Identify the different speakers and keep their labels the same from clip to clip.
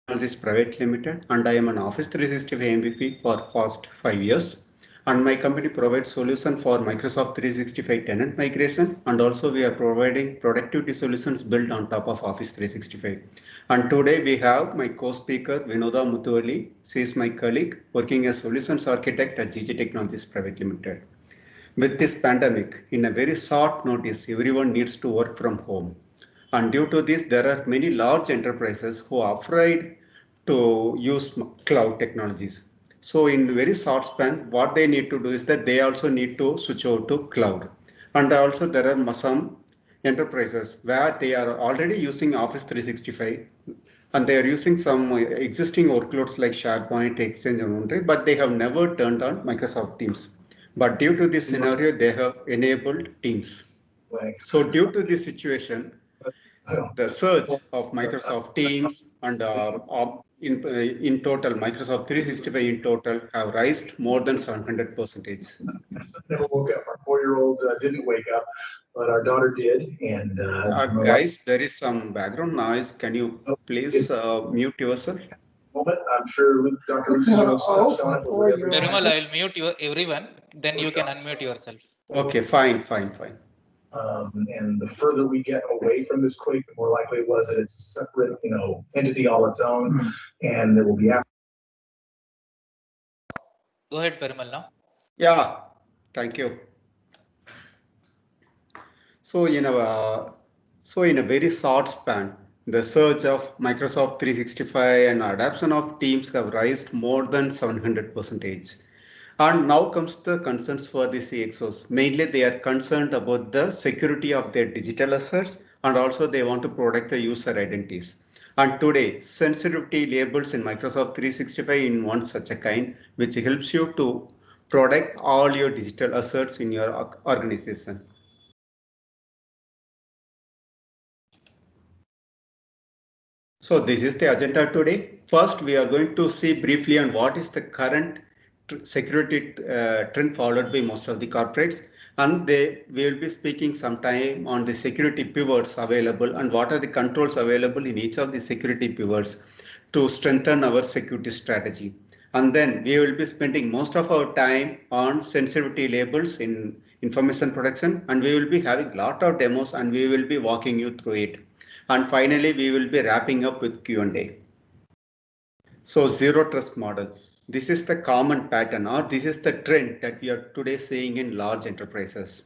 Speaker 1: Technologies Private Limited, and I am an Office 365 MVP for past 5 years. And my company provides solution for Microsoft 365 tenant migration, and also we are providing productivity solutions built on top of Office 365. And today we have my co-speaker Vinoda Muthuvalli. She is my colleague working as solutions architect at GG Technologies Private Limited. With this pandemic, in a very short notice, everyone needs to work from home. And due to this, there are many large enterprises who are afraid to use cloud technologies. So in very short span, what they need to do is that they also need to switch over to cloud. And also there are some enterprises where they are already using Office 365 and they are using some existing workloads like SharePoint, Exchange and OneDrive, but they have never turned on Microsoft Teams. But due to this scenario, they have enabled Teams. So due to this situation, the surge of Microsoft Teams and in total, Microsoft 365 in total have raised more than 700 percentage.
Speaker 2: Never woke up. Our 4-year-old didn't wake up, but our daughter did. And
Speaker 1: guys, there is some background noise. Can you please mute yourself?
Speaker 2: Moment, I'm sure Dr. Luciano's touched on it.
Speaker 3: Perumal, I will mute everyone, then you can unmute yourself.
Speaker 1: Okay, fine.
Speaker 2: And the further we get away from this quake, the more likely it was that it's a separate, entity all its own, and there will be.
Speaker 3: Go ahead, Perumal, now.
Speaker 1: Yeah, thank you. So in a very short span, the surge of Microsoft 365 and adoption of Teams have raised more than 700 percentage. And now comes the concerns for the CXOs. Mainly they are concerned about the security of their digital assets and also they want to protect the user identities. And today, sensitivity labels in Microsoft 365 in one such a kind, which helps you to protect all your digital assets in your organization. So this is the agenda today. First, we are going to see briefly on what is the current security trend followed by most of the corporates, and we will be speaking some time on the security pivots available and what are the controls available in each of the security pivots to strengthen our security strategy. And then we will be spending most of our time on sensitivity labels in information protection, and we will be having a lot of demos and we will be walking you through it. And finally, we will be wrapping up with Q&A. So zero trust model. This is the common pattern or this is the trend that we are today seeing in large enterprises.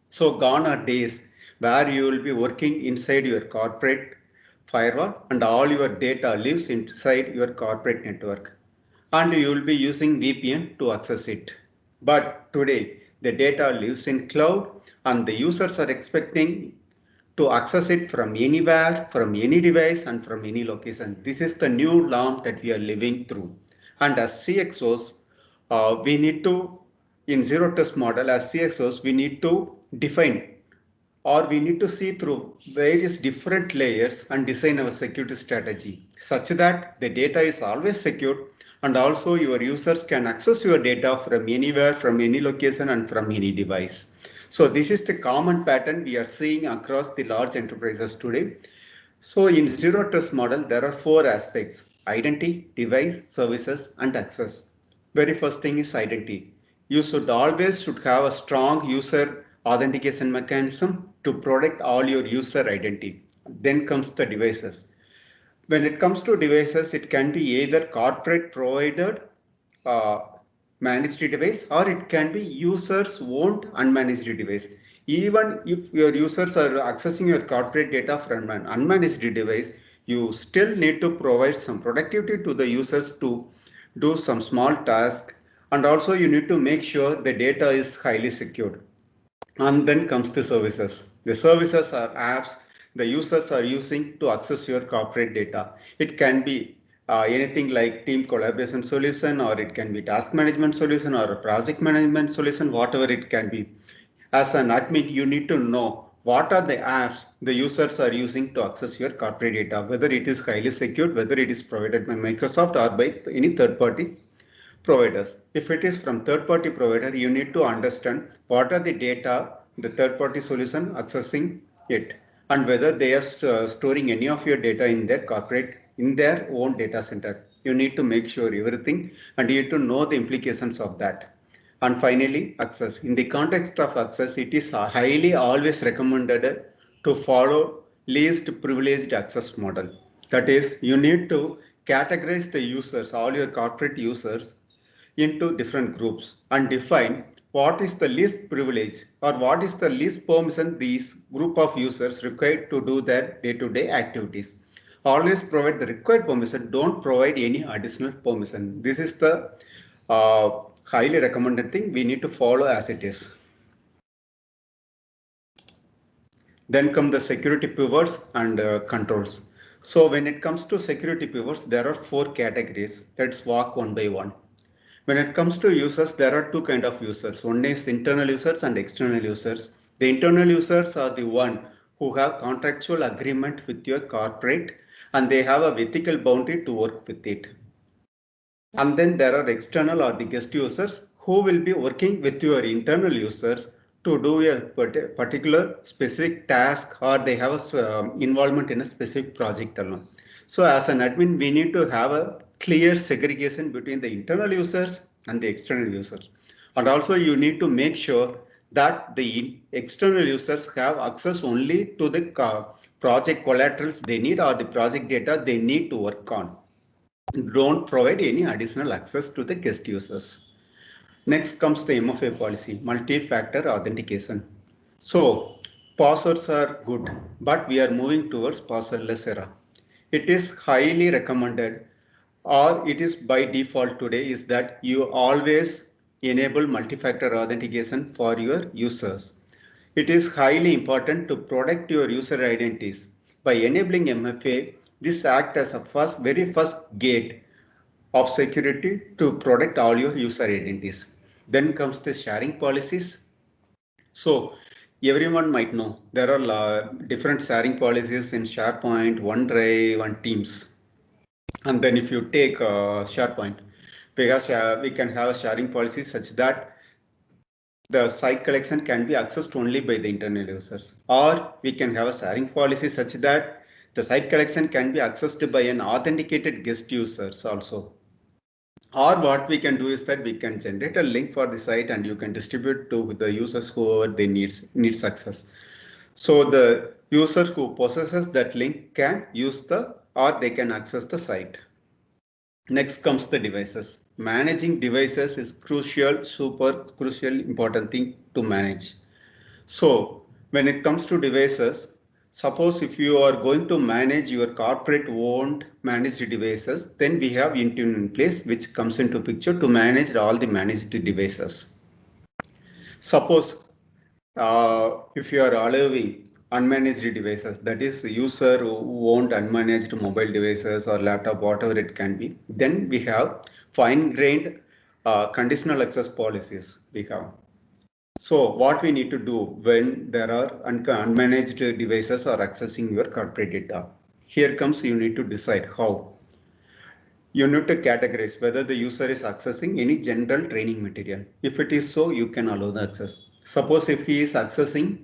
Speaker 1: So gone are days where you will be working inside your corporate firewall and all your data lives inside your corporate network. And you will be using VPN to access it. But today, the data lives in cloud and the users are expecting to access it from anywhere, from any device and from any location. This is the new norm that we are living through. And as CXOs, we need to, in zero trust model, as CXOs, we need to define or we need to see through various different layers and design our security strategy such that the data is always secured and also your users can access your data from anywhere, from any location and from any device. So this is the common pattern we are seeing across the large enterprises today. So in zero trust model, there are 4 aspects: identity, device, services and access. Very first thing is identity. You should have a strong user authentication mechanism to protect all your user identity. Then comes the devices. When it comes to devices, it can be either corporate provided uh, managed device or it can be users owned unmanaged device. Even if your users are accessing your corporate data from an unmanaged device, you still need to provide some productivity to the users to do some small task and also you need to make sure the data is highly secured. And then comes the services. The services are apps the users are using to access your corporate data. It can be anything like team collaboration solution or it can be task management solution or a project management solution, whatever it can be. As an admin, you need to know what are the apps the users are using to access your corporate data, whether it is highly secured, whether it is provided by Microsoft or by any third party providers. If it is from third party provider, you need to understand what are the data the third party solution accessing it and whether they are storing any of your data in their corporate in their own data center. You need to make sure everything and you need to know the implications of that. And finally, access. In the context of access, it is highly always recommended to follow least privileged access model. That is, you need to categorize the users, all your corporate users, into different groups and define what is the least privilege or what is the least permission these group of users required to do their day-to-day activities. Always provide the required permission, don't provide any additional permission. This is the highly recommended thing we need to follow as it is. Then come the security pivots and controls. So when it comes to security pivots, there are 4 categories. Let's walk one by one. When it comes to users, there are 2 kinds of users. One is internal users and external users. The internal users are the one who have contractual agreement with your corporate and they have a ethical boundary to work with it. And then there are external or the guest users who will be working with your internal users to do a particular specific task or they have a, involvement in a specific project alone. So as an admin, we need to have a clear segregation between the internal users and the external users. And also you need to make sure that the external users have access only to the project collaterals they need or the project data they need to work on. Don't provide any additional access to the guest users. Next comes the MFA policy, multi-factor authentication. So passwords are good, but we are moving towards passwordless era. It is highly recommended or it is by default today is that you always enable multi-factor authentication for your users. It is highly important to protect your user identities. By enabling MFA, this acts as a very first gate of security to protect all your user identities. Then comes the sharing policies. So everyone might know there are different sharing policies in SharePoint, OneDrive, and Teams. And then if you take SharePoint, we can have a sharing policy such that the site collection can be accessed only by the internal users, or we can have a sharing policy such that the site collection can be accessed by an authenticated guest users also. Or what we can do is that we can generate a link for the site and you can distribute to the users whoever they needs access. So the user who possesses that link can use or they can access the site. Next comes the devices. Managing devices is crucial, super crucial, important thing to manage. So when it comes to devices, suppose if you are going to manage your corporate owned managed devices, then we have Intune in place, which comes into picture to manage all the managed devices. Suppose if you are allowing unmanaged devices, that is user who owned unmanaged mobile devices or laptop, whatever it can be, then we have fine-grained conditional access policies we have. So what we need to do when there are unmanaged devices are accessing your corporate data. Here comes you need to decide how. You need to categorize whether the user is accessing any general training material. If it is so, you can allow the access. Suppose if he is accessing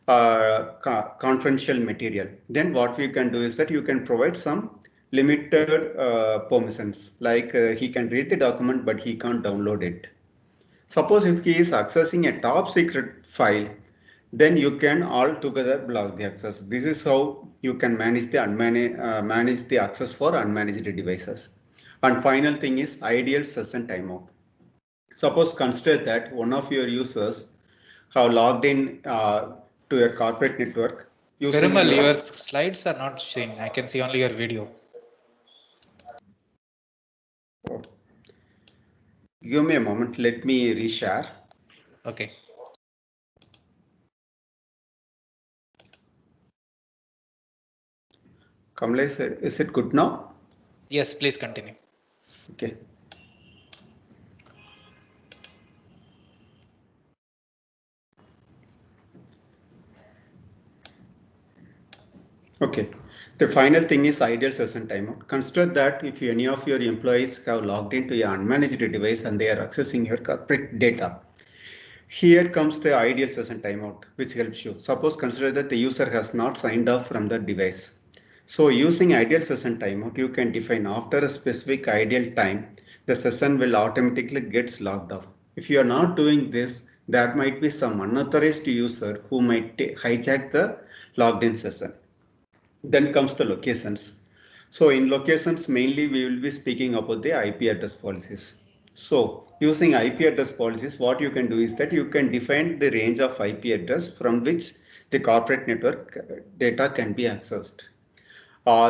Speaker 1: a confidential material, then what we can do is that you can provide some limited permissions, like he can read the document but he can't download it. Suppose if he is accessing a top secret file, then you can altogether block the access. This is how you can manage the access for unmanaged devices. And final thing is ideal session timeout. Suppose consider that one of your users have logged in to your corporate network.
Speaker 3: Perumal, your slides are not showing. I can see only your video.
Speaker 1: Oh. Give me a moment. Let me reshare.
Speaker 3: Okay.
Speaker 1: Kamlesh, is it good now?
Speaker 3: Yes, please continue.
Speaker 1: Okay. Okay. The final thing is ideal session timeout. Consider that if any of your employees have logged into your unmanaged device and they are accessing your corporate data, here comes the ideal session timeout, which helps you. Suppose consider that the user has not signed off from the device. So using ideal session timeout, you can define after a specific ideal time, the session will automatically gets logged off. If you are not doing this, there might be some unauthorized user who might hijack the logged in session. Then comes the locations. So in locations, mainly we will be speaking about the IP address policies. So using IP address policies, what you can do is that you can define the range of IP address from which the corporate network data can be accessed.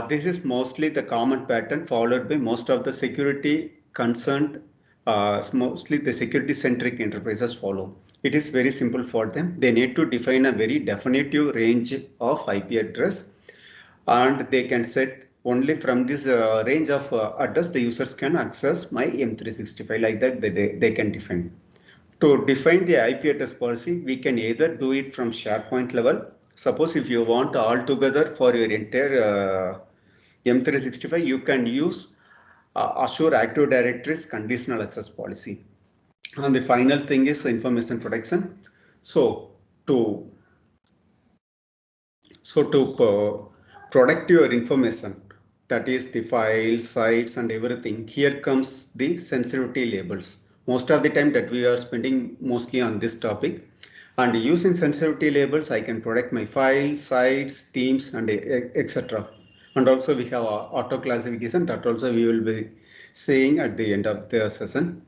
Speaker 1: This is mostly the common pattern followed by most of the security concerned, mostly the security centric enterprises follow. It is very simple for them. They need to define a very definitive range of IP address, and they can set only from this range of address the users can access my M365, like that they can define. To define the IP address policy, we can either do it from SharePoint level. Suppose if you want all together for your entire M365, you can use Azure Active Directory's conditional access policy. And the final thing is information protection. So to protect your information, that is the files, sites, and everything, here comes the sensitivity labels. Most of the time that we are spending mostly on this topic, and using sensitivity labels, I can protect my files, sites, teams, and etc. And also we have auto classification that also we will be saying at the end of the session.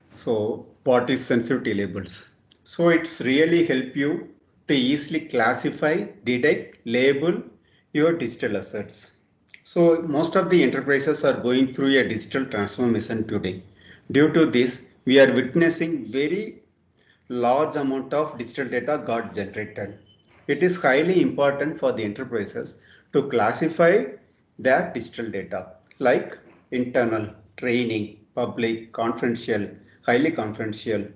Speaker 1: So what is sensitivity labels? So it's really help you to easily classify, detect, label your digital assets. So most of the enterprises are going through a digital transformation today. Due to this, we are witnessing very large amount of digital data got generated. It is highly important for the enterprises to classify their digital data like internal, training, public, confidential, highly confidential,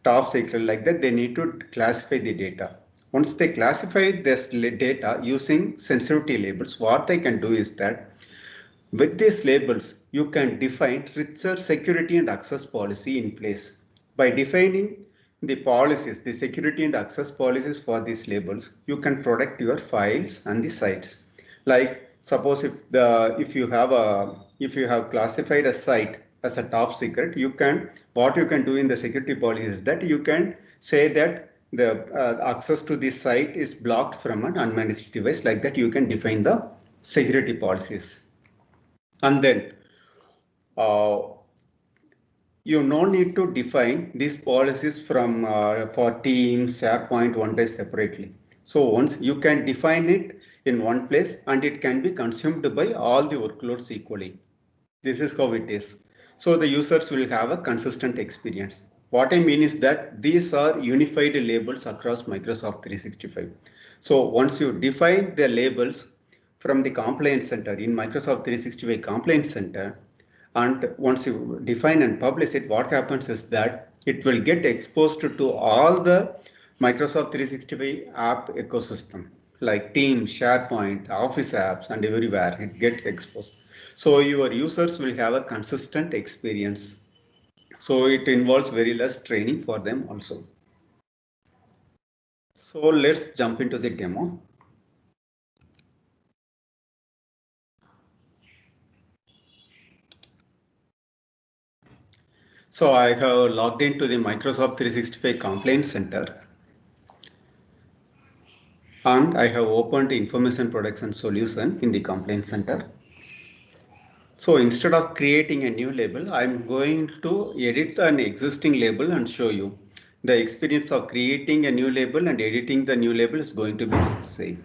Speaker 1: top secret, like that. They need to classify the data. Once they classify this data using sensitivity labels, what they can do is that with these labels, you can define richer security and access policy in place. By defining the policies, the security and access policies for these labels, you can protect your files and the sites. Like suppose if you have classified a site as a top secret, what you can do in the security policy is that you can say that the access to this site is blocked from an unmanaged device. Like that, you can define the security policies. And then you no need to define these policies for Teams, SharePoint, OneDrive separately. So once you can define it in one place, and it can be consumed by all the workloads equally. This is how it is. So the users will have a consistent experience. What I mean is that these are unified labels across Microsoft 365. So once you define the labels from the Compliance Center in Microsoft 365 Compliance Center, and once you define and publish it, what happens is that it will get exposed to all the Microsoft 365 app ecosystem like Teams, SharePoint, Office apps, and everywhere it gets exposed. So your users will have a consistent experience. So it involves very less training for them also. So let's jump into the demo. So I have logged into the Microsoft 365 Compliance Center, and I have opened Information Protection Solution in the Compliance Center. So instead of creating a new label, I'm going to edit an existing label and show you. The experience of creating a new label and editing the new label is going to be the same.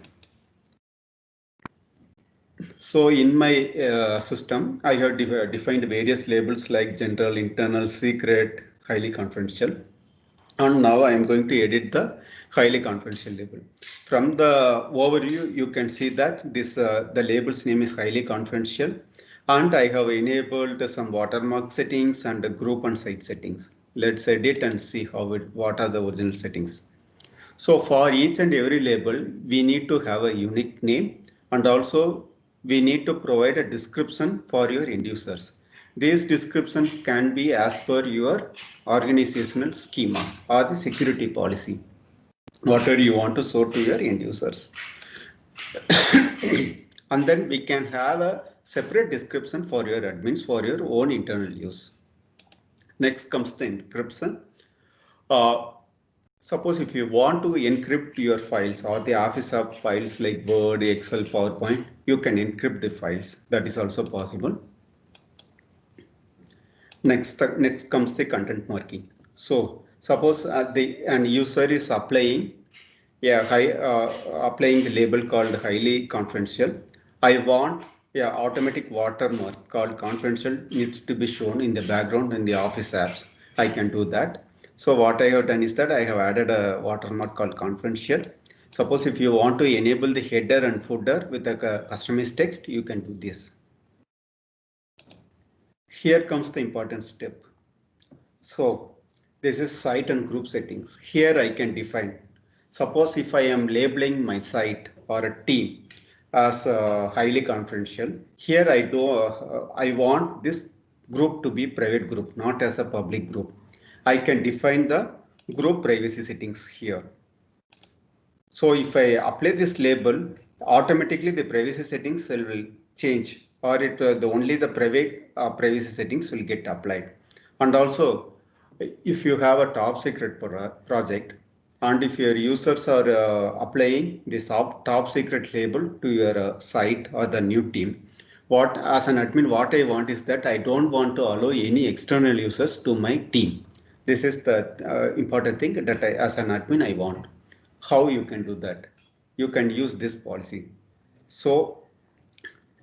Speaker 1: So in my system, I have defined various labels like general, internal, secret, highly confidential. And now I am going to edit the highly confidential label. From the overview, you can see that the label's name is highly confidential, and I have enabled some watermark settings and the group and site settings. Let's edit and see what are the original settings. So for each and every label, we need to have a unique name, and also we need to provide a description for your end users. These descriptions can be as per your organizational schema or the security policy. whatever you want to show to your end users. And then we can have a separate description for your admins for your own internal use. Next comes the encryption. Suppose if you want to encrypt your files or the Office app files like Word, Excel, PowerPoint, you can encrypt the files. That is also possible. Next comes the content marking. So suppose an user is applying applying the label called highly confidential. I want automatic watermark called confidential needs to be shown in the background in the Office apps. I can do that. So what I have done is that I have added a watermark called confidential. Suppose if you want to enable the header and footer with a customized text, you can do this. Here comes the important step. So this is site and group settings. Here I can define. Suppose if I am labeling my site or a team as highly confidential, here I want this group to be private group, not as a public group. I can define the group privacy settings here. So if I apply this label, automatically the privacy settings will change, or only the private privacy settings will get applied. And also, if you have a top secret project, and if your users are applying this top secret label to your site or the new team, as an admin, what I want is that I don't want to allow any external users to my team. This is the important thing that as an admin, I want. How you can do that? You can use this policy. So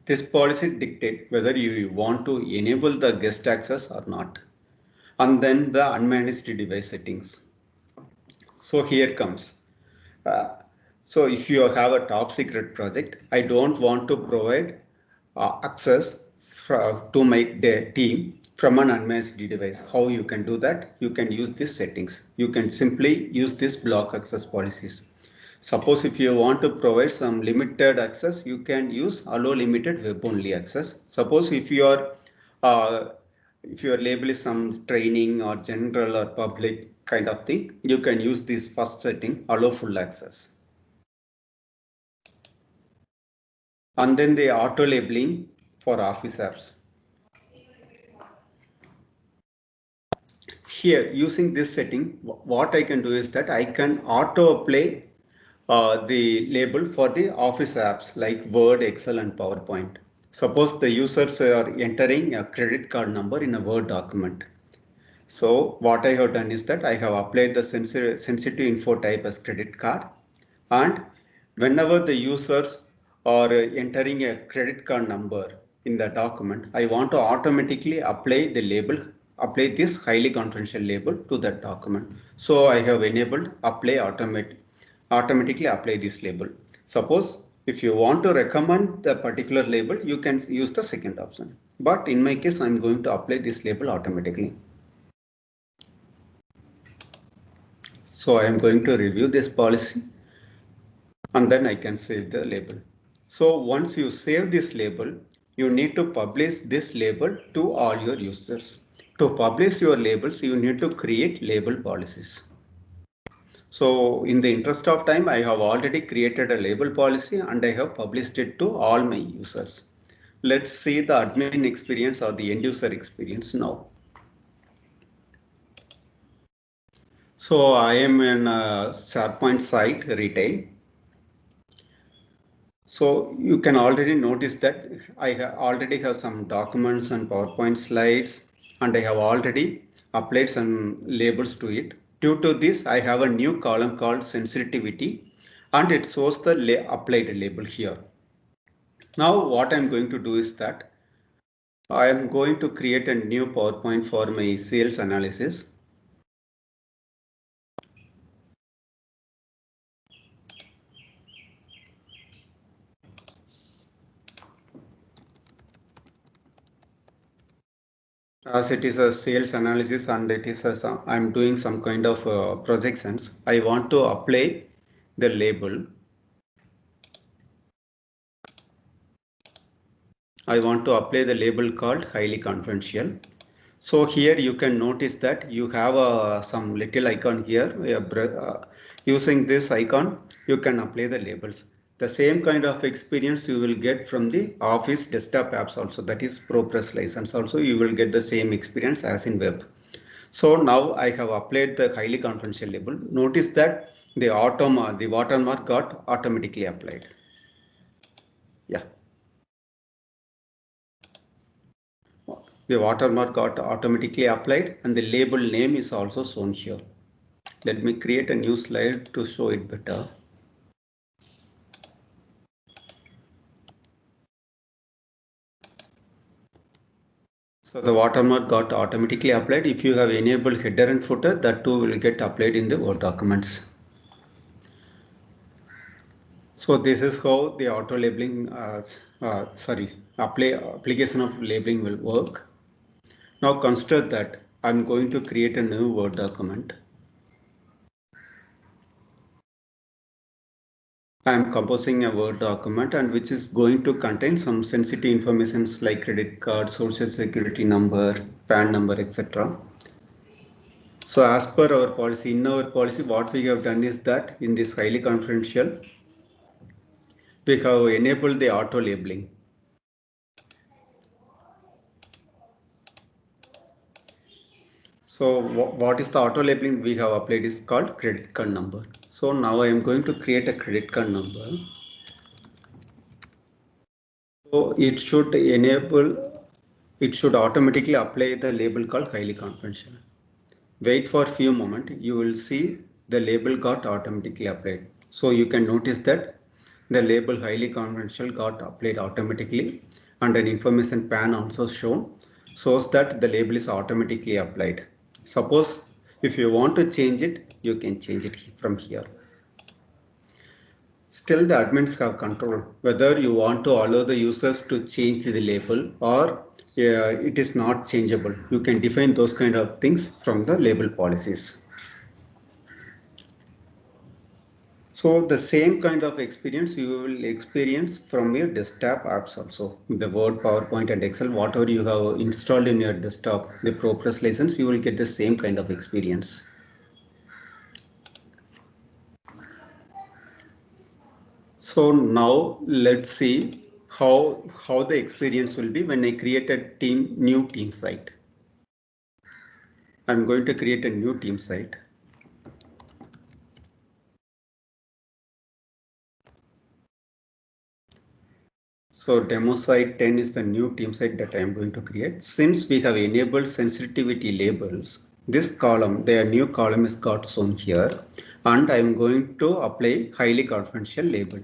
Speaker 1: this policy dictates whether you want to enable the guest access or not. And then the unmanaged device settings. So here comes. So if you have a top secret project, I don't want to provide access to my team from an unmanaged device. How you can do that? You can use these settings. You can simply use this block access policies. Suppose if you want to provide some limited access, you can use allow limited web only access. Suppose if your label is some training or general or public kind of thing, you can use this first setting, allow full access. And then the auto labeling for Office apps. Here, using this setting, what I can do is that I can auto apply the label for the Office apps like Word, Excel, and PowerPoint. Suppose the users are entering a credit card number in a Word document. So what I have done is that I have applied the sensitive info type as credit card, and whenever the users are entering a credit card number in the document, I want to automatically apply this highly confidential label to that document. So I have enabled automatically apply this label. Suppose if you want to recommend the particular label, you can use the second option. But in my case, I'm going to apply this label automatically. So I am going to review this policy and then I can save the label. So once you save this label, you need to publish this label to all your users. To publish your labels, you need to create label policies. So in the interest of time, I have already created a label policy and I have published it to all my users. Let's see the admin experience or the end user experience now. So I am in SharePoint site retail. So you can already notice that I already have some documents and PowerPoint slides, and I have already applied some labels to it. Due to this, I have a new column called sensitivity, and it shows the applied label here. Now what I'm going to do is that I am going to create a new PowerPoint for my sales analysis. As it is a sales analysis and it is I'm doing some kind of projections, I want to apply the label. I want to apply the label called highly confidential. So here you can notice that you have some little icon here. Using this icon, you can apply the labels. The same kind of experience you will get from the Office desktop apps also, that is ProPress license also, you will get the same experience as in web. So now I have applied the highly confidential label. Notice that the watermark got automatically applied. Yeah. The watermark got automatically applied and the label name is also shown here. Let me create a new slide to show it better. So the watermark got automatically applied. If you have enabled header and footer, that too will get applied in the Word documents. So this is how the auto labeling, application of labeling will work. Now consider that I'm going to create a new Word document. I am composing a Word document and which is going to contain some sensitive information like credit card, social security number, PAN number, etc. So as per our policy, in our policy, what we have done is that in this highly confidential, we have enabled the auto labeling. So what is the auto labeling we have applied is called credit card number. So now I am going to create a credit card number. So it should automatically apply the label called highly confidential. Wait for a few moments, you will see the label got automatically applied. So you can notice that the label highly confidential got applied automatically and an information PAN also shown, shows that the label is automatically applied. Suppose if you want to change it, you can change it from here. Still the admins have control whether you want to allow the users to change the label or it is not changeable. You can define those kind of things from the label policies. So the same kind of experience you will experience from your desktop apps also. The Word, PowerPoint and Excel, whatever you have installed in your desktop, the ProPress license, you will get the same kind of experience. So now let's see how the experience will be when I create a new team site. I'm going to create a new team site. So demo site 10 is the new team site that I am going to create. Since we have enabled sensitivity labels, this column, their new column is got shown here, and I am going to apply highly confidential label.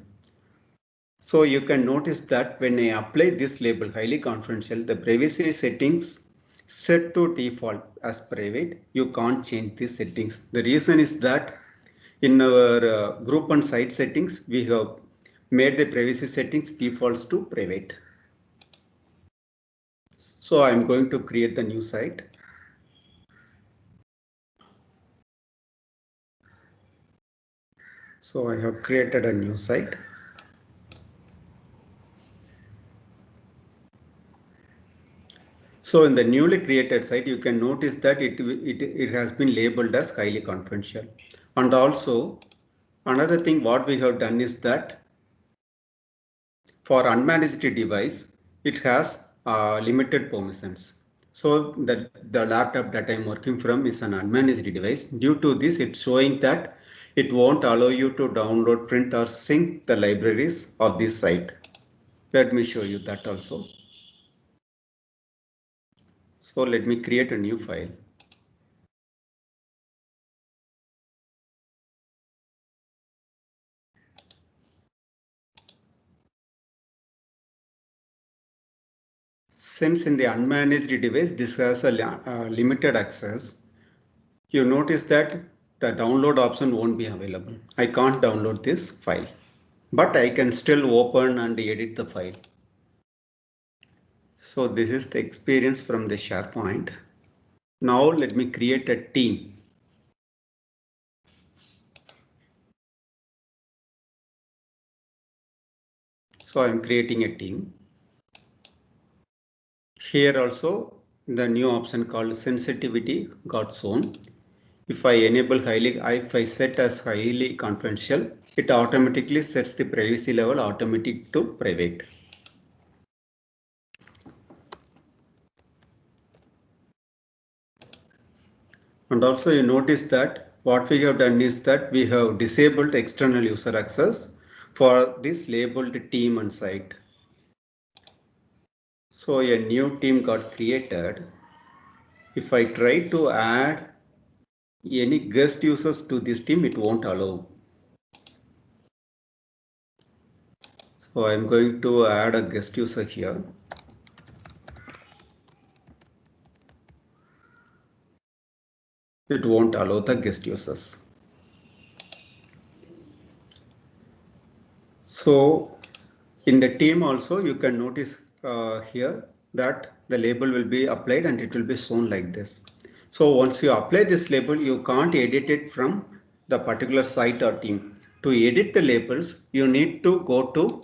Speaker 1: So you can notice that when I apply this label highly confidential, the privacy settings set to default as private. You can't change these settings. The reason is that in our group and site settings, we have made the privacy settings defaults to private. So I'm going to create the new site. So I have created a new site. So in the newly created site, you can notice that it has been labeled as highly confidential. And also another thing what we have done is that for unmanaged device, it has limited permissions. So the laptop that I'm working from is an unmanaged device. Due to this, it's showing that it won't allow you to download, print or sync the libraries of this site. Let me show you that also. So let me create a new file. Since in the unmanaged device, this has a limited access, you notice that the download option won't be available. I can't download this file, but I can still open and edit the file. So this is the experience from the SharePoint. Now let me create a team. So I'm creating a team. Here also the new option called sensitivity got shown. If if I set as highly confidential, it automatically sets the privacy level automatic to private. And also you notice that what we have done is that we have disabled external user access for this labeled team and site. So a new team got created. If I try to add any guest users to this team, it won't allow. So I'm going to add a guest user here. It won't allow the guest users. So in the team also you can notice here that the label will be applied and it will be shown like this. So once you apply this label, you can't edit it from the particular site or team. To edit the labels, you need to go to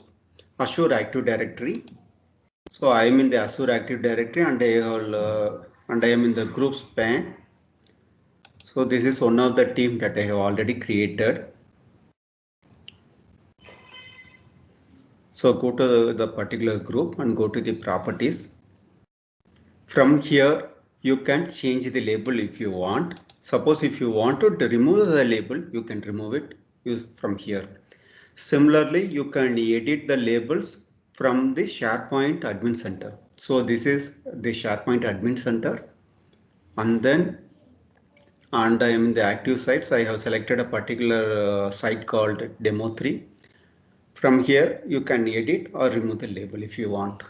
Speaker 1: Azure Active Directory. So I am in the Azure Active Directory and I am in the groups pane. So this is one of the team that I have already created. So go to the particular group and go to the properties. From here, you can change the label if you want. Suppose if you want to remove the label, you can remove it from here. Similarly, you can edit the labels from the SharePoint Admin Center. So this is the SharePoint Admin Center. And then I am in the active sites. I have selected a particular site called Demo3. From here, you can edit or remove the label if you want.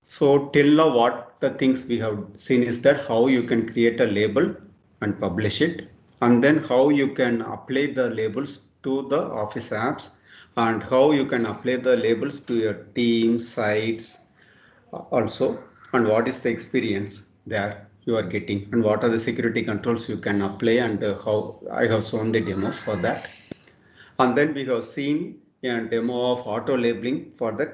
Speaker 1: So till now what the things we have seen is that how you can create a label and publish it, and then how you can apply the labels to the Office apps, and how you can apply the labels to your team sites also, and what is the experience there you are getting, and what are the security controls you can apply, and how I have shown the demos for that. And then we have seen a demo of auto labeling for the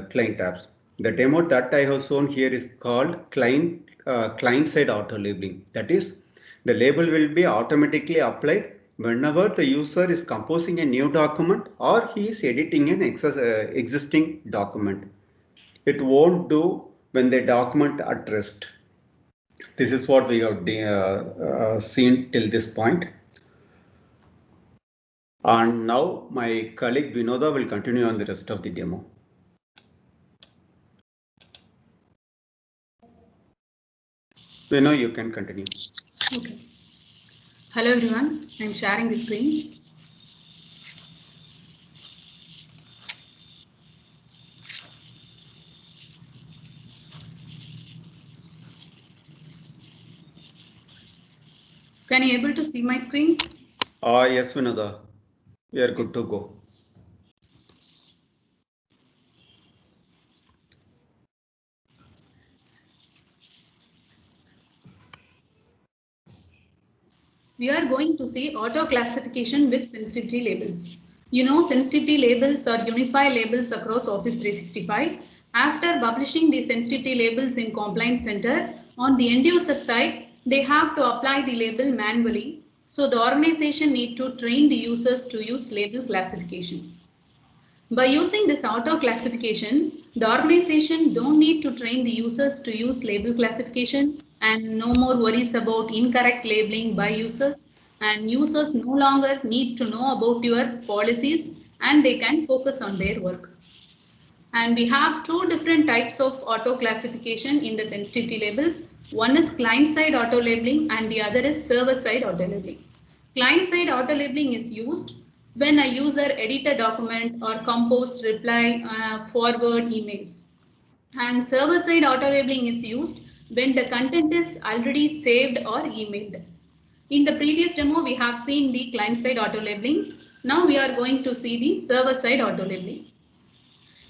Speaker 1: client apps. The demo that I have shown here is called client side auto labeling. That is, the label will be automatically applied whenever the user is composing a new document or he is editing an existing document. It won't do when the document at rest. This is what we have seen till this point. And now my colleague Vinoda will continue on the rest of the demo. Vinoda, you can continue.
Speaker 4: Okay. Hello everyone, I'm sharing the screen. Can you able to see my screen?
Speaker 1: Yes, Vinoda, we are good to go.
Speaker 4: We are going to see auto classification with sensitivity labels. You know, sensitivity labels are unified labels across Office 365. After publishing the sensitivity labels in Compliance Center, on the end user side, they have to apply the label manually. So the organization need to train the users to use label classification. By using this auto classification, the organization don't need to train the users to use label classification and no more worries about incorrect labeling by users, and users no longer need to know about your policies and they can focus on their work. And we have two different types of auto classification in the sensitivity labels. One is client-side auto labeling and the other is server-side auto labeling. Client-side auto labeling is used when a user edit a document or compose, reply, forward emails. And server-side auto labeling is used when the content is already saved or emailed. In the previous demo, we have seen the client-side auto labeling. Now we are going to see the server-side auto labeling.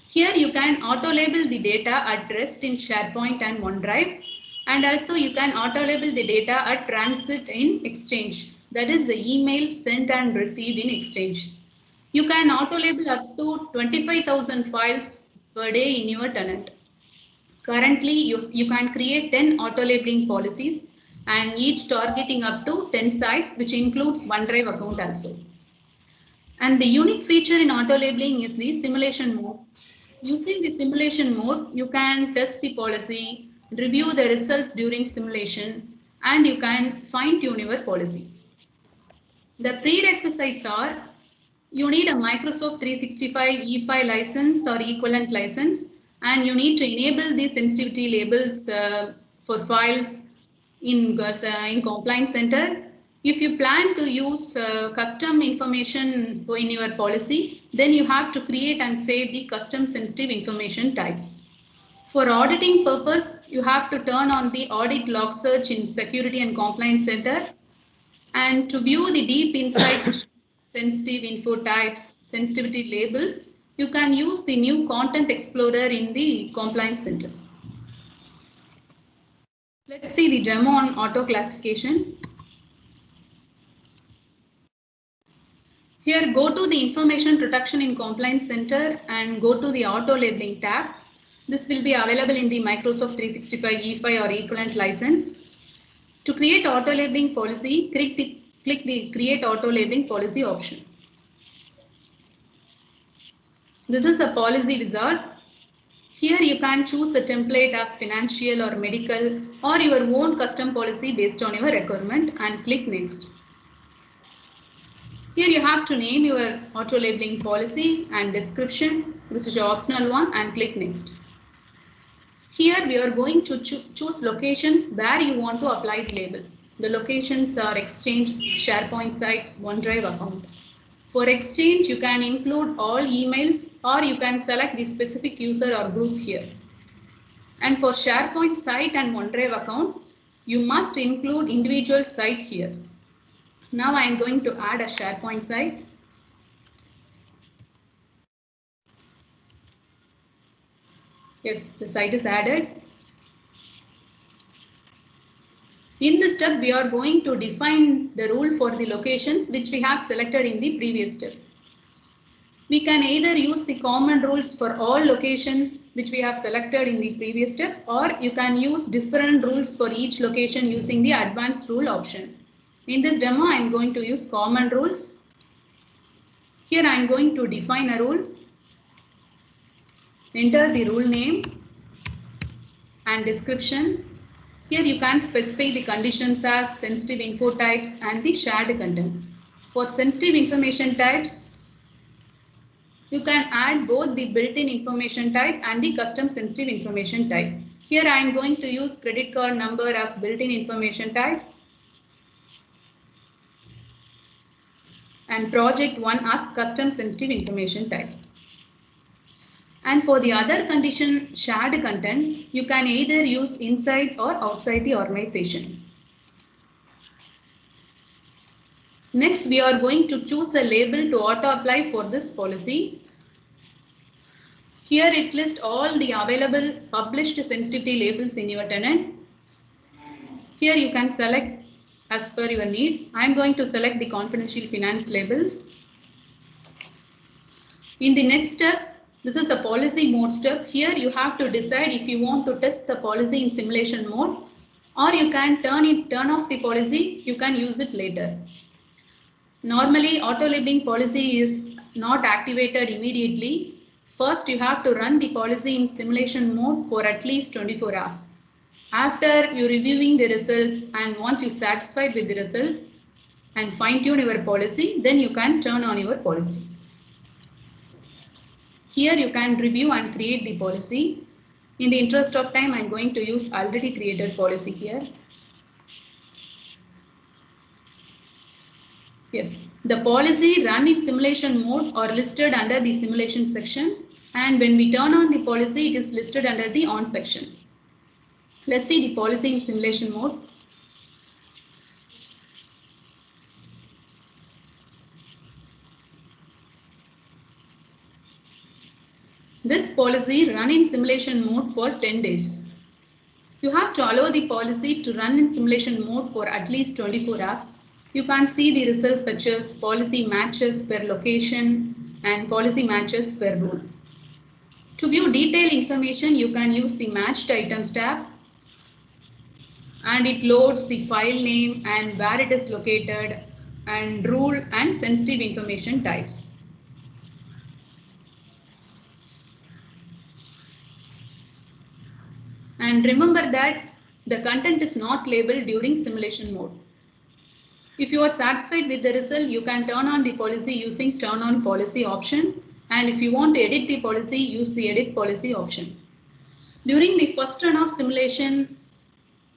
Speaker 4: Here you can auto-label the data at rest in SharePoint and OneDrive, and also you can auto-label the data at transit in Exchange, that is the email sent and received in Exchange. You can auto-label up to 25,000 files per day in your tenant. Currently, you can create 10 auto-labeling policies. and each targeting up to 10 sites, which includes OneDrive account also. And the unique feature in auto labeling is the simulation mode. Using the simulation mode, you can test the policy, review the results during simulation, and you can fine-tune your policy. The prerequisites are you need a Microsoft 365 E5 license or equivalent license, and you need to enable the sensitivity labels for files in Compliance Center. If you plan to use custom information in your policy, then you have to create and save the custom sensitive information type. For auditing purpose, you have to turn on the audit log search in Security and Compliance Center. And to view the deep insights, sensitive info types, sensitivity labels, you can use the new Content Explorer in the Compliance Center. Let's see the demo on auto classification. Here, go to the Information Protection in Compliance Center and go to the Auto Labeling tab. This will be available in the Microsoft 365 E5 or equivalent license. To create auto labeling policy, click the Create Auto Labeling Policy option. This is a policy wizard. Here you can choose a template as financial or medical or your own custom policy based on your requirement and click Next. Here you have to name your auto labeling policy and description. This is an optional one, and click Next. Here we are going to choose locations where you want to apply the label. The locations are Exchange, SharePoint site, OneDrive account. For Exchange, you can include all emails or you can select the specific user or group here. And for SharePoint site and OneDrive account, you must include individual site here. Now I am going to add a SharePoint site. Yes, the site is added. In this step, we are going to define the rule for the locations which we have selected in the previous step. We can either use the common rules for all locations which we have selected in the previous step, or you can use different rules for each location using the advanced rule option. In this demo, I am going to use common rules. Here I am going to define a rule. Enter the rule name and description. Here you can specify the conditions as sensitive info types and the shared content. For sensitive information types, you can add both the built-in information type and the custom sensitive information type. Here I am going to use credit card number as built-in information type and project 1 as custom sensitive information type. And for the other condition, shared content, you can either use inside or outside the organization. Next, we are going to choose a label to auto-apply for this policy. Here it lists all the available published sensitivity labels in your tenant. Here you can select as per your need. I am going to select the confidential finance label. In the next step, this is a policy mode step. Here you have to decide if you want to test the policy in simulation mode, or you can turn off the policy. You can use it later. Normally, auto labeling policy is not activated immediately. First, you have to run the policy in simulation mode for at least 24 hours. After you reviewing the results and once you're satisfied with the results and fine-tune your policy, then you can turn on your policy. Here you can review and create the policy. In the interest of time, I'm going to use already created policy here. Yes, the policy run in simulation mode are listed under the simulation section, and when we turn on the policy, it is listed under the on section. Let's see the policy in simulation mode. This policy run in simulation mode for 10 days. You have to allow the policy to run in simulation mode for at least 24 hours. You can see the results such as policy matches per location and policy matches per rule. To view detailed information, you can use the matched items tab. and it loads the file name and where it is located and rule and sensitive information types. And remember that the content is not labeled during simulation mode. If you are satisfied with the result, you can turn on the policy using turn on policy option. And if you want to edit the policy, use the edit policy option. During the first run of simulation,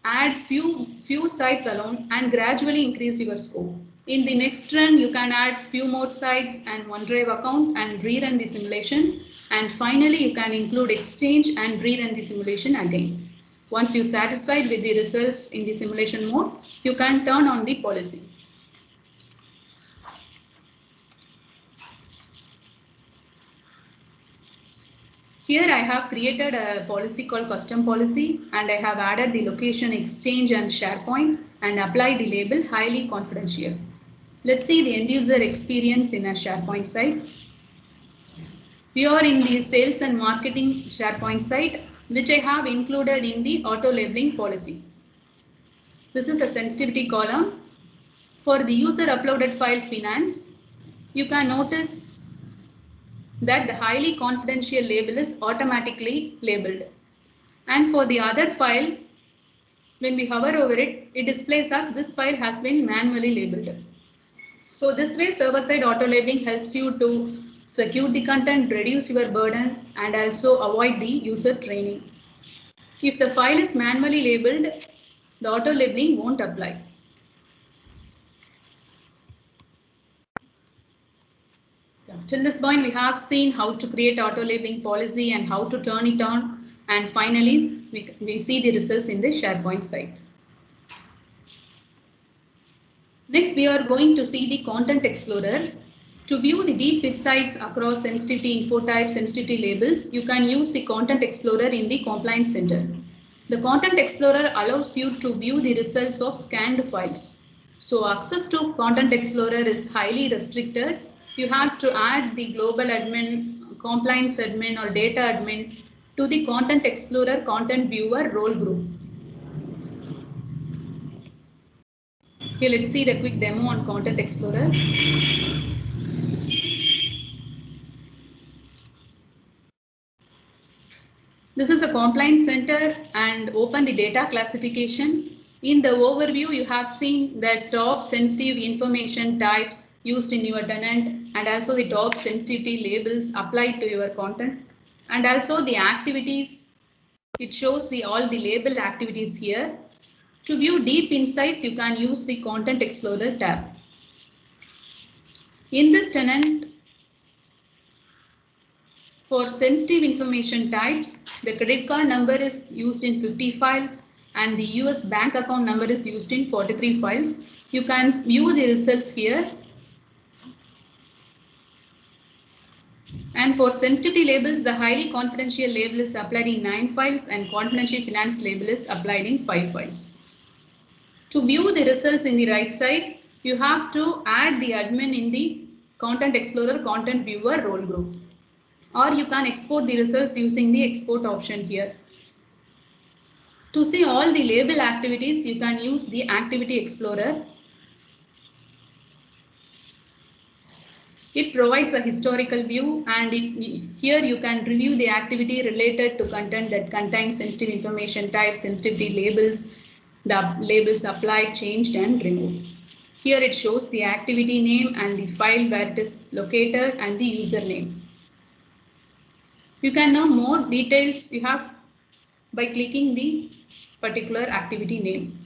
Speaker 4: add few sites alone and gradually increase your scope. In the next run, you can add few more sites and OneDrive account and rerun the simulation. And finally, you can include Exchange and rerun the simulation again. Once you're satisfied with the results in the simulation mode, you can turn on the policy. Here I have created a policy called custom policy and I have added the location Exchange and SharePoint and apply the label highly confidential. Let's see the end user experience in a SharePoint site. We are in the sales and marketing SharePoint site, which I have included in the auto labeling policy. This is a sensitivity column. For the user uploaded file finance, you can notice that the highly confidential label is automatically labeled. And for the other file, when we hover over it, it displays as this file has been manually labeled. So this way, server-side auto labeling helps you to secure the content, reduce your burden, and also avoid the user training. If the file is manually labeled, the auto labeling won't apply. Till this point, we have seen how to create auto labeling policy and how to turn it on. And finally, we see the results in the SharePoint site. Next, we are going to see the Content Explorer. To view the deep insights across sensitivity info types, sensitivity labels, you can use the Content Explorer in the Compliance Center. The Content Explorer allows you to view the results of scanned files. So access to Content Explorer is highly restricted. You have to add the global admin, compliance admin or data admin to the Content Explorer Content Viewer role group. Here, let's see the quick demo on Content Explorer. This is a compliance center and open the data classification. In the overview, you have seen the top sensitive information types used in your tenant and also the top sensitivity labels applied to your content and also the activities. It shows all the label activities here. To view deep insights, you can use the Content Explorer tab. In this tenant, for sensitive information types, the credit card number is used in 50 files and the US bank account number is used in 43 files. You can view the results here. And for sensitivity labels, the highly confidential label is applied in 9 files and confidential finance label is applied in 5 files. To view the results in the right side, you have to add the admin in the Content Explorer Content Viewer role group. Or you can export the results using the export option here. To see all the label activities, you can use the Activity Explorer. It provides a historical view and here you can review the activity related to content that contains sensitive information types, sensitivity labels, the labels applied, changed and removed. Here it shows the activity name and the file where it is located and the username. You can know more details you have by clicking the particular activity name.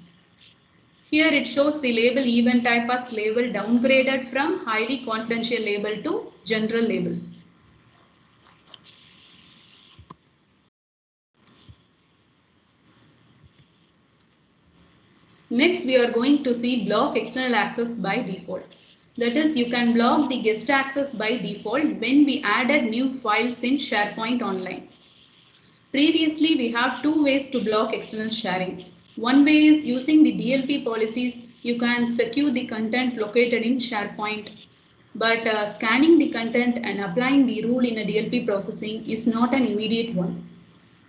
Speaker 4: Here it shows the label event type as label downgraded from highly confidential label to general label. Next, we are going to see block external access by default. That is, you can block the guest access by default when we added new files in SharePoint Online. Previously, we have 2 ways to block external sharing. One way is using the DLP policies. You can secure the content located in SharePoint, but scanning the content and applying the rule in a DLP processing is not an immediate one.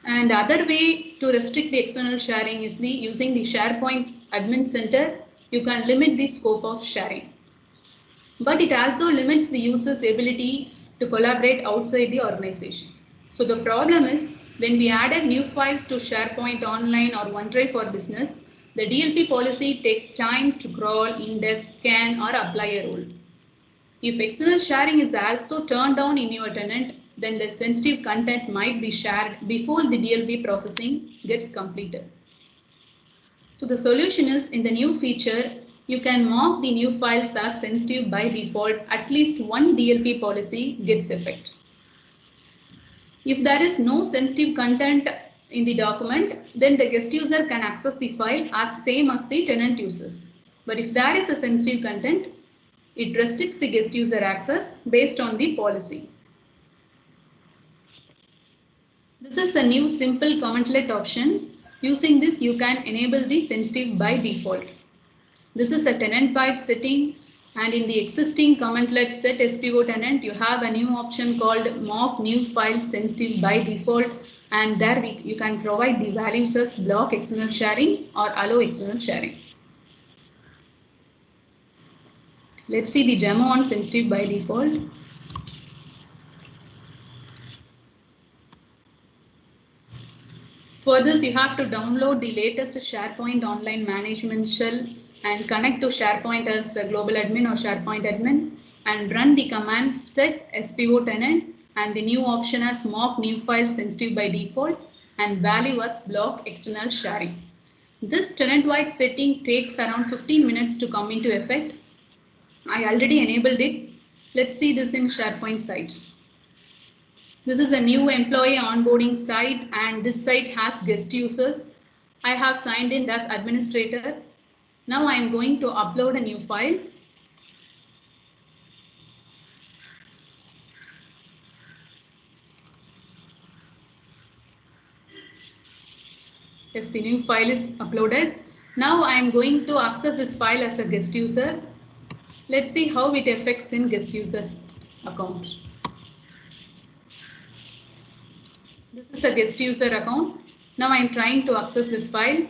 Speaker 4: And the other way to restrict the external sharing is using the SharePoint Admin Center. You can limit the scope of sharing. But it also limits the user's ability to collaborate outside the organization. So the problem is when we added new files to SharePoint Online or OneDrive for Business, the DLP policy takes time to crawl, index, scan, or apply a rule. If external sharing is also turned on in your tenant, then the sensitive content might be shared before the DLP processing gets completed. So the solution is in the new feature, you can mark the new files as sensitive by default. At least one DLP policy gets effect. If there is no sensitive content in the document, then the guest user can access the file as same as the tenant uses. But if there is a sensitive content, it restricts the guest user access based on the policy. This is a new simple commentlet option. Using this, you can enable the sensitive by default. This is a tenant byte setting, and in the existing commentlet set SPO tenant, you have a new option called mark new file sensitive by default, and there you can provide the values as block external sharing or allow external sharing. Let's see the demo on sensitive by default. For this, you have to download the latest SharePoint Online Management Shell and connect to SharePoint as a global admin or SharePoint admin and run the command set SPO tenant and the new option as mark new file sensitive by default and value as block external sharing. This tenant-wide setting takes around 15 minutes to come into effect. I already enabled it. Let's see this in SharePoint site. This is a new employee onboarding site, and this site has guest users. I have signed in as administrator. Now I am going to upload a new file. Yes, the new file is uploaded. Now I am going to access this file as a guest user. Let's see how it affects in guest user account. This is a guest user account. Now I am trying to access this file.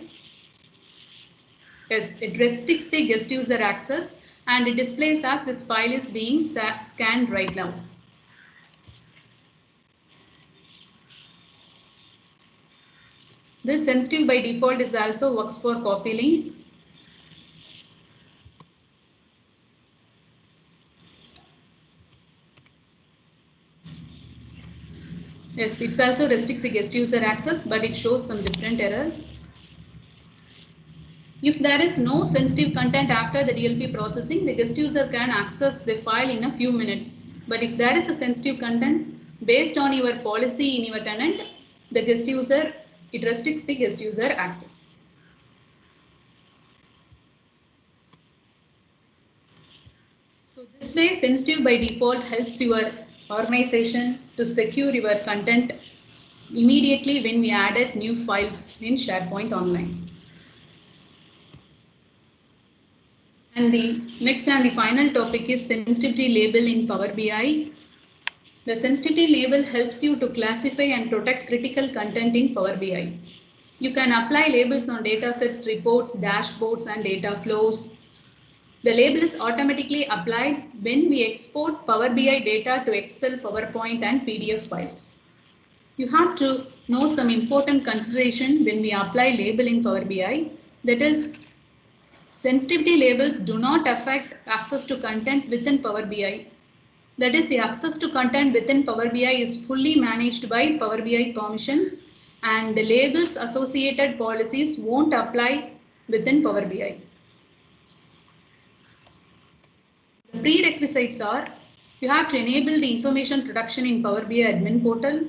Speaker 4: Yes, it restricts the guest user access and it displays as this file is being scanned right now. This sensitive by default is also works for copy link. Yes, it's also restrict the guest user access, but it shows some different error. If there is no sensitive content after the DLP processing, the guest user can access the file in a few minutes. But if there is a sensitive content based on your policy in your tenant, the guest user, it restricts the guest user access. So this way, sensitive by default helps your organization to secure your content immediately when we added new files in SharePoint Online. And the next and the final topic is sensitivity label in Power BI. The sensitivity label helps you to classify and protect critical content in Power BI. You can apply labels on datasets, reports, dashboards, and data flows. The label is automatically applied when we export Power BI data to Excel, PowerPoint, and PDF files. You have to know some important consideration when we apply label in Power BI. That is, sensitivity labels do not affect access to content within Power BI. That is, the access to content within Power BI is fully managed by Power BI permissions, and the labels associated policies won't apply within Power BI. The prerequisites are you have to enable the information production in Power BI admin portal,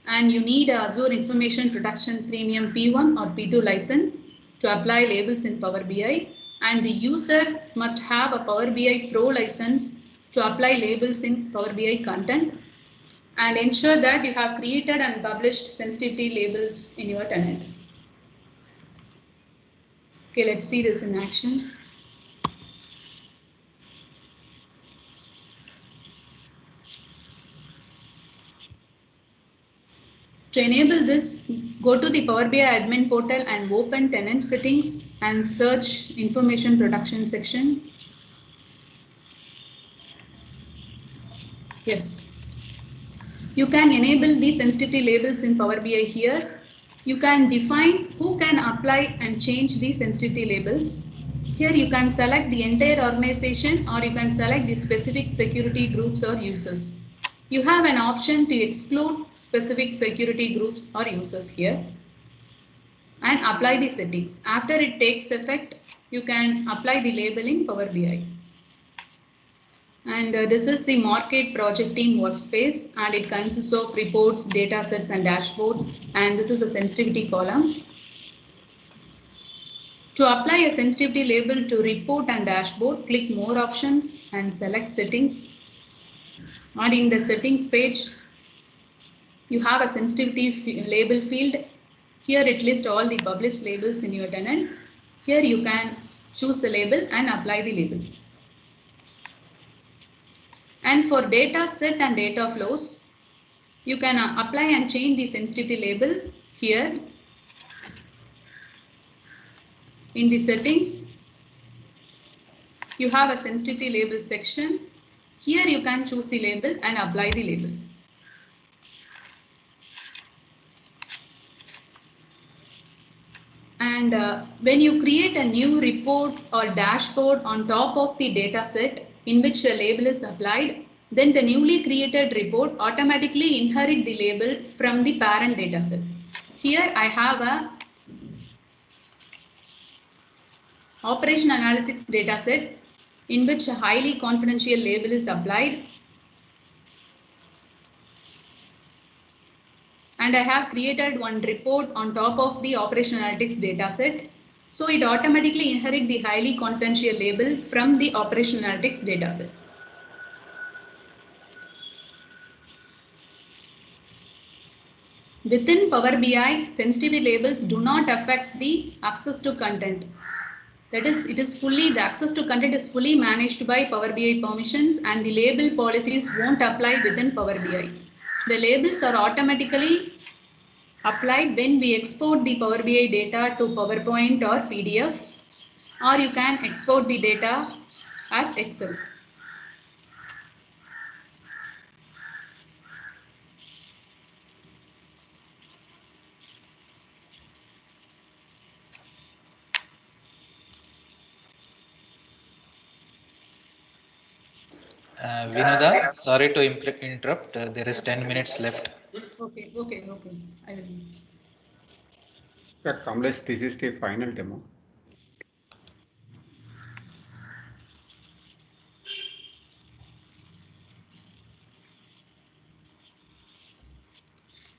Speaker 4: and you need a Azure Information Production Premium P1 or P2 license to apply labels in Power BI, and the user must have a Power BI Pro license to apply labels in Power BI content, and ensure that you have created and published sensitivity labels in your tenant. Okay, let's see this in action. To enable this, go to the Power BI admin portal and open tenant settings and search information production section. Yes. You can enable the sensitivity labels in Power BI here. You can define who can apply and change the sensitivity labels. Here you can select the entire organization or you can select the specific security groups or users. You have an option to exclude specific security groups or users here and apply the settings. After it takes effect, you can apply the label in Power BI. And this is the market project team workspace, and it consists of reports, data sets and dashboards, and this is a sensitivity column. To apply a sensitivity label to report and dashboard, click more options and select settings. And in the settings page, you have a sensitivity label field. Here it lists all the published labels in your tenant. Here you can choose the label and apply the label. And for data set and data flows, you can apply and change the sensitivity label here in the settings. You have a sensitivity label section. Here you can choose the label and apply the label. And when you create a new report or dashboard on top of the data set in which the label is applied, then the newly created report automatically inherit the label from the parent data set. Here I have a operation analytics dataset in which a highly confidential label is applied, and I have created one report on top of the operation analytics dataset. So it automatically inherits the highly confidential label from the operation analytics dataset. Within Power BI, sensitivity labels do not affect the access to content. That is, the access to content is fully managed by Power BI permissions, and the label policies won't apply within Power BI. The labels are automatically applied when we export the Power BI data to PowerPoint or PDF, or you can export the data as Excel.
Speaker 3: Vinoda, sorry to interrupt. There is 10 minutes left.
Speaker 4: Okay. I will.
Speaker 1: Yeah, Kamlesh, this is the final demo.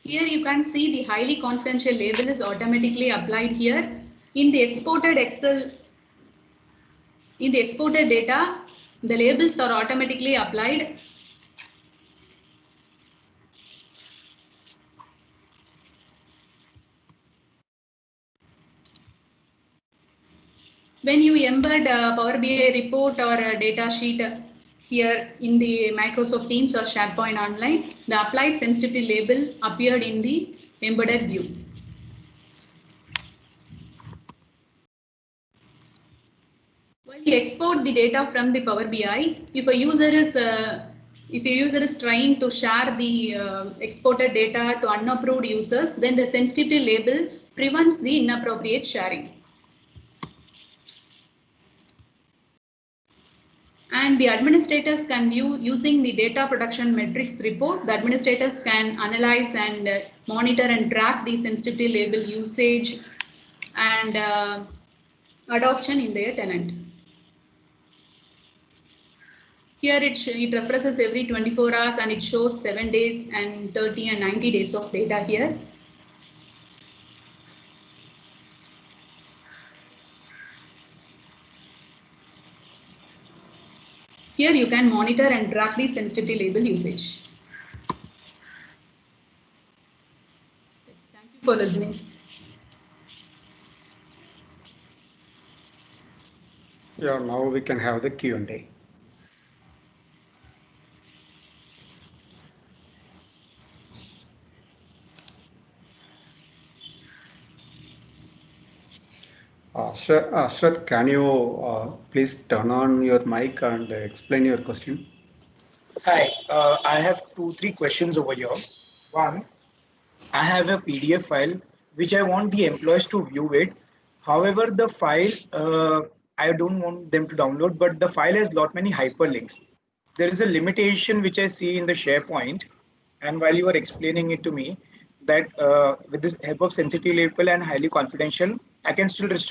Speaker 4: Here you can see the highly confidential label is automatically applied here. In the exported Excel, in the exported data, the labels are automatically applied. When you embed a Power BI report or a data sheet here in the Microsoft Teams or SharePoint Online, the applied sensitivity label appeared in the embedded view. While you export the data from the Power BI, if a user is trying to share the exported data to unapproved users, then the sensitivity label prevents the inappropriate sharing. And the administrators can view using the data production metrics report. The administrators can analyze and monitor and track the sensitivity label usage and adoption in their tenant. Here it refreshes every 24 hours and it shows 7 days and 30 and 90 days of data here. Here you can monitor and track the sensitivity label usage. Yes, thank you for listening.
Speaker 1: Yeah, now we can have the Q&A. Ashrat, can you please turn on your mic and explain your question?
Speaker 5: Hi, I have three questions over here. One, I have a PDF file which I want the employees to view it. However, the file I don't want them to download, but the file has lot many hyperlinks. There is a limitation which I see in the SharePoint, and while you were explaining it to me, that with this help of sensitive label and highly confidential, I can still restrict